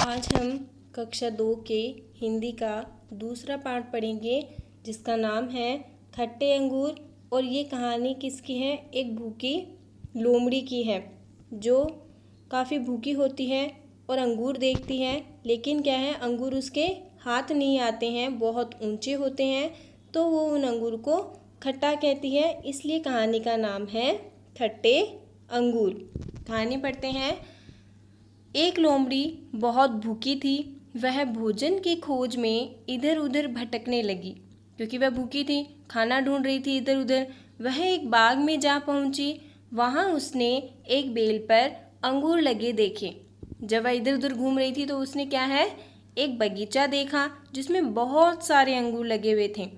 आज हम कक्षा 2 के हिंदी का दूसरा पाठ पढ़ेंगे जिसका नाम है खट्टे अंगूर। और ये कहानी किसकी है? एक भूखी लोमड़ी की है जो काफ़ी भूखी होती है और अंगूर देखती है, लेकिन क्या है, अंगूर उसके हाथ नहीं आते हैं, बहुत ऊंचे होते हैं, तो वो उन अंगूर को खट्टा कहती है, इसलिए कहानी का नाम है खट्टे अंगूर। कहानी पढ़ते हैं। एक लोमड़ी बहुत भूखी थी। वह भोजन की खोज में इधर उधर भटकने लगी। क्योंकि वह भूखी थी, खाना ढूंढ रही थी इधर उधर। वह एक बाग में जा पहुंची। वहां उसने एक बेल पर अंगूर लगे देखे। जब वह इधर उधर घूम रही थी तो उसने क्या है, एक बगीचा देखा जिसमें बहुत सारे अंगूर लगे हुए थे।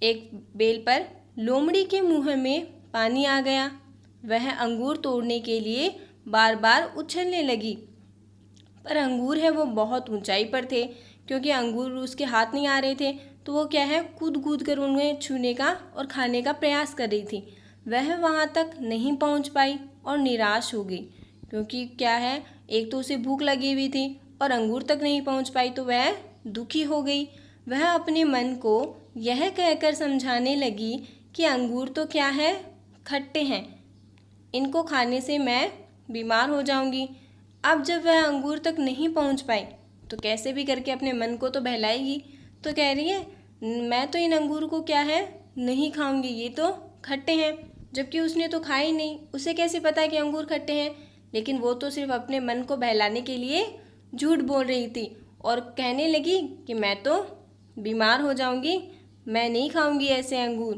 एक बेल पर लोमड़ी के मुंह में पानी आ गया। वह अंगूर तोड़ने के लिए बार बार उछलने लगी, पर अंगूर है वो बहुत ऊंचाई पर थे। क्योंकि अंगूर उसके हाथ नहीं आ रहे थे, तो वो क्या है, कूद कूद कर उन्हें छूने का और खाने का प्रयास कर रही थी। वह वहां तक नहीं पहुंच पाई और निराश हो गई। क्योंकि क्या है, एक तो उसे भूख लगी हुई थी और अंगूर तक नहीं पहुंच पाई, तो वह दुखी हो गई। वह अपने मन को यह कहकर समझाने लगी कि अंगूर तो क्या है, खट्टे हैं, इनको खाने से मैं बीमार हो जाऊंगी। अब जब वह अंगूर तक नहीं पहुंच पाई तो कैसे भी करके अपने मन को तो बहलाएगी। तो कह रही है, मैं तो इन अंगूर को क्या है, नहीं खाऊंगी, ये तो खट्टे हैं। जबकि उसने तो खाए ही नहीं, उसे कैसे पता कि अंगूर खट्टे हैं। लेकिन वो तो सिर्फ अपने मन को बहलाने के लिए झूठ बोल रही थी और कहने लगी कि मैं तो बीमार हो जाऊंगी, मैं नहीं खाऊंगी ऐसे अंगूर।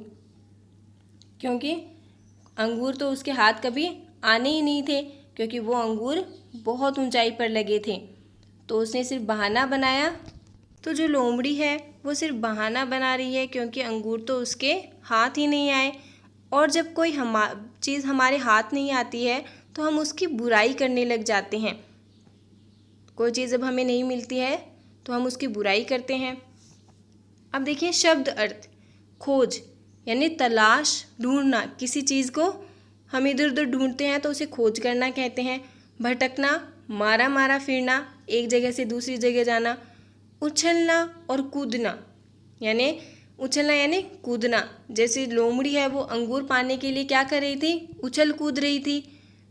क्योंकि अंगूर तो उसके हाथ कभी आने ही नहीं थे, क्योंकि वो अंगूर बहुत ऊंचाई पर लगे थे। तो उसने सिर्फ बहाना बनाया। तो जो लोमड़ी है वो सिर्फ बहाना बना रही है, क्योंकि अंगूर तो उसके हाथ ही नहीं आए। और जब कोई चीज़ हमारे हाथ नहीं आती है तो हम उसकी बुराई करने लग जाते हैं। कोई चीज़ जब हमें नहीं मिलती है तो हम उसकी बुराई करते हैं। अब देखिए शब्द अर्थ। खोज यानी तलाश, ढूंढना। किसी चीज़ को हम इधर उधर ढूंढते हैं तो उसे खोज करना कहते हैं। भटकना, मारा मारा फिरना, एक जगह से दूसरी जगह जाना। उछलना और कूदना, यानी उछलना यानी कूदना। जैसे लोमड़ी है वो अंगूर पाने के लिए क्या कर रही थी, उछल कूद रही थी।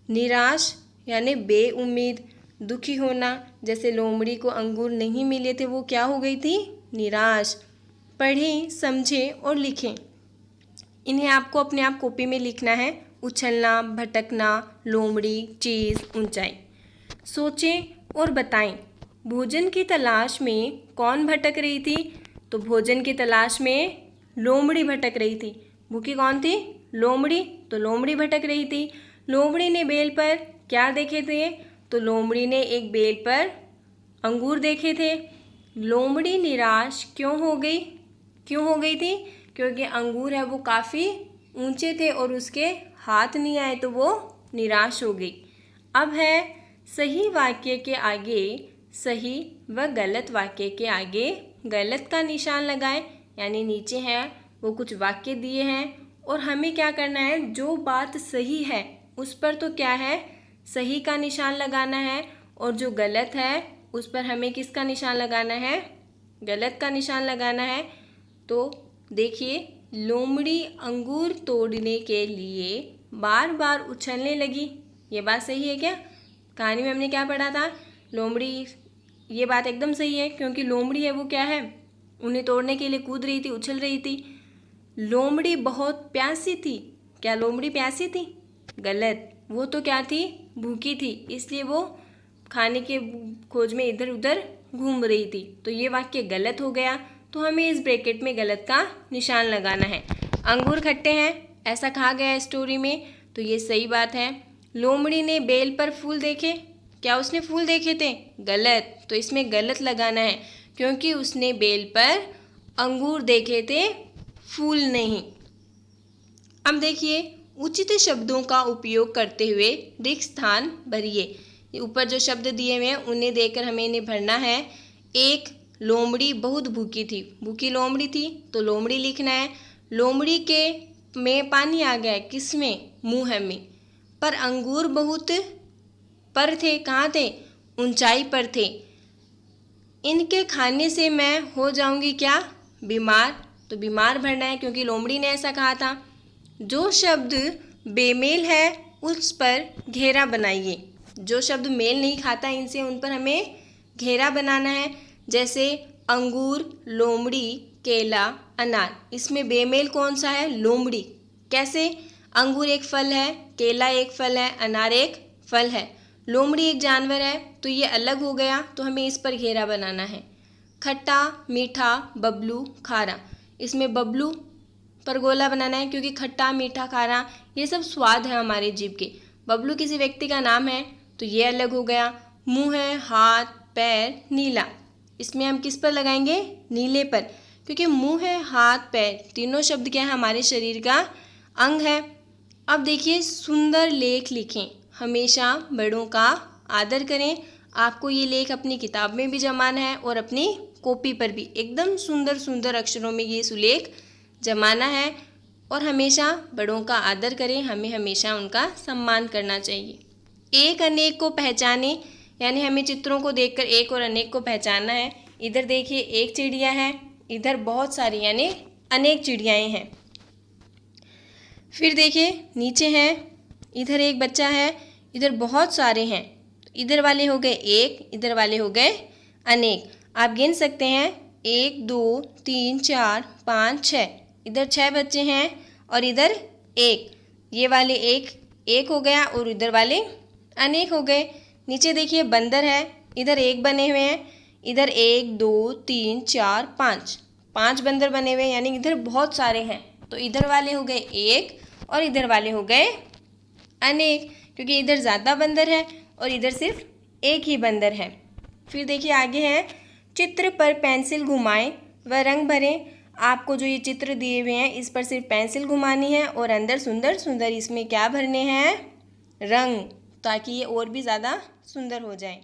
निराश यानी बेउम्मीद। दुखी होना, जैसे लोमड़ी को अंगूर नहीं मिले थे, वो क्या हो गई थी, निराश। पढ़ें, समझें और लिखें। इन्हें आपको अपने आप कॉपी में लिखना है। उछलना, भटकना, लोमड़ी, चीज़, ऊंचाई। सोचें और बताएं। भोजन की तलाश में कौन भटक रही थी? तो भोजन की तलाश में लोमड़ी भटक रही थी। भूखी कौन थी? लोमड़ी। तो लोमड़ी भटक रही थी। लोमड़ी ने बेल पर क्या देखे थे? तो लोमड़ी ने एक बेल पर अंगूर देखे थे। लोमड़ी निराश क्यों हो गई? क्यों हो गई थी? क्योंकि अंगूर है वो काफ़ी ऊंचे थे और उसके हाथ नहीं आए, तो वो निराश हो गई। अब है सही वाक्य के आगे सही व गलत वाक्य के आगे गलत का निशान लगाएं। यानी नीचे है वो कुछ वाक्य दिए हैं और हमें क्या करना है, जो बात सही है उस पर तो क्या है, सही का निशान लगाना है, और जो गलत है उस पर हमें किसका निशान लगाना है, गलत का निशान लगाना है। तो देखिए, लोमड़ी अंगूर तोड़ने के लिए बार बार उछलने लगी। ये बात सही है क्या? कहानी में हमने क्या पढ़ा था, लोमड़ी, ये बात एकदम सही है, क्योंकि लोमड़ी है वो क्या है, उन्हें तोड़ने के लिए कूद रही थी, उछल रही थी। लोमड़ी बहुत प्यासी थी। क्या लोमड़ी प्यासी थी? गलत। वो तो क्या थी, भूखी थी, इसलिए वो खाने के खोज में इधर उधर घूम रही थी। तो ये वाक्य गलत हो गया। तो हमें इस ब्रैकेट में गलत का निशान लगाना है। अंगूर खट्टे हैं ऐसा कहा गया है स्टोरी में, तो ये सही बात है। लोमड़ी ने बेल पर फूल देखे। क्या उसने फूल देखे थे? गलत। तो इसमें गलत लगाना है, क्योंकि उसने बेल पर अंगूर देखे थे, फूल नहीं। अब देखिए, उचित शब्दों का उपयोग करते हुए रिक्त स्थान भरिए। ऊपर जो शब्द दिए हुए हैं उन्हें देकर हमें इन्हें भरना है। एक, लोमड़ी बहुत भूखी थी। भूखी लोमड़ी थी तो लोमड़ी लिखना है। लोमड़ी के में पानी आ गया, किसमें? मुंह में। पर अंगूर बहुत पर थे, कहाँ थे? ऊंचाई पर थे। इनके खाने से मैं हो जाऊंगी क्या? बीमार। तो बीमार भरना है क्योंकि लोमड़ी ने ऐसा कहा था। जो शब्द बेमेल है उस पर घेरा बनाइए। जो शब्द मेल नहीं खाता इनसे, उन पर हमें घेरा बनाना है। जैसे अंगूर, लोमड़ी, केला, अनार। इसमें बेमेल कौन सा है? लोमड़ी। कैसे? अंगूर एक फल है, केला एक फल है, अनार एक फल है। लोमड़ी एक जानवर है, तो ये अलग हो गया, तो हमें इस पर घेरा बनाना है। खट्टा, मीठा, बबलू, खारा। इसमें बबलू पर गोला बनाना है क्योंकि खट्टा, मीठा, खारा ये सब स्वाद है हमारे जीभ के। बबलू किसी व्यक्ति का नाम है, तो ये अलग हो गया। मुंह है, हाथ, पैर, नीला। इसमें हम किस पर लगाएंगे? नीले पर, क्योंकि मुंह है, हाथ, पैर तीनों शब्द क्या है? हमारे शरीर का अंग है। अब देखिए, सुंदर लेख लिखें। हमेशा बड़ों का आदर करें। आपको ये लेख अपनी किताब में भी जमाना है और अपनी कॉपी पर भी एकदम सुंदर सुंदर अक्षरों में ये सुलेख जमाना है। और हमेशा बड़ों का आदर करें, हमें हमेशा उनका सम्मान करना चाहिए। एक अनेक को पहचाने, यानी हमें चित्रों को देखकर एक और अनेक को पहचानना है। इधर देखिए एक चिड़िया है, इधर बहुत सारी यानी अनेक चिड़ियाएँ हैं। फिर देखिए नीचे हैं, इधर एक बच्चा है, इधर बहुत सारे हैं। इधर वाले हो गए एक, इधर वाले हो गए अनेक। आप गिन सकते हैं 1 2 3 4 5 6। इधर 6 बच्चे हैं और इधर एक। ये वाले एक हो गया और इधर वाले अनेक हो गए। नीचे देखिए बंदर है, इधर एक बने हुए हैं, इधर 1 2 3 4 5। 5 बंदर बने हुए हैं, यानी इधर बहुत सारे हैं। तो इधर वाले हो गए एक और इधर वाले हो गए अनेक, क्योंकि इधर ज़्यादा बंदर है और इधर सिर्फ एक ही बंदर है। फिर देखिए आगे है, चित्र पर पेंसिल घुमाएं व रंग भरें। आपको जो ये चित्र दिए हुए हैं इस पर सिर्फ पेंसिल घुमानी है और अंदर सुंदर सुंदर इसमें क्या भरने हैं? रंग, ताकि ये और भी ज़्यादा सुंदर हो जाए।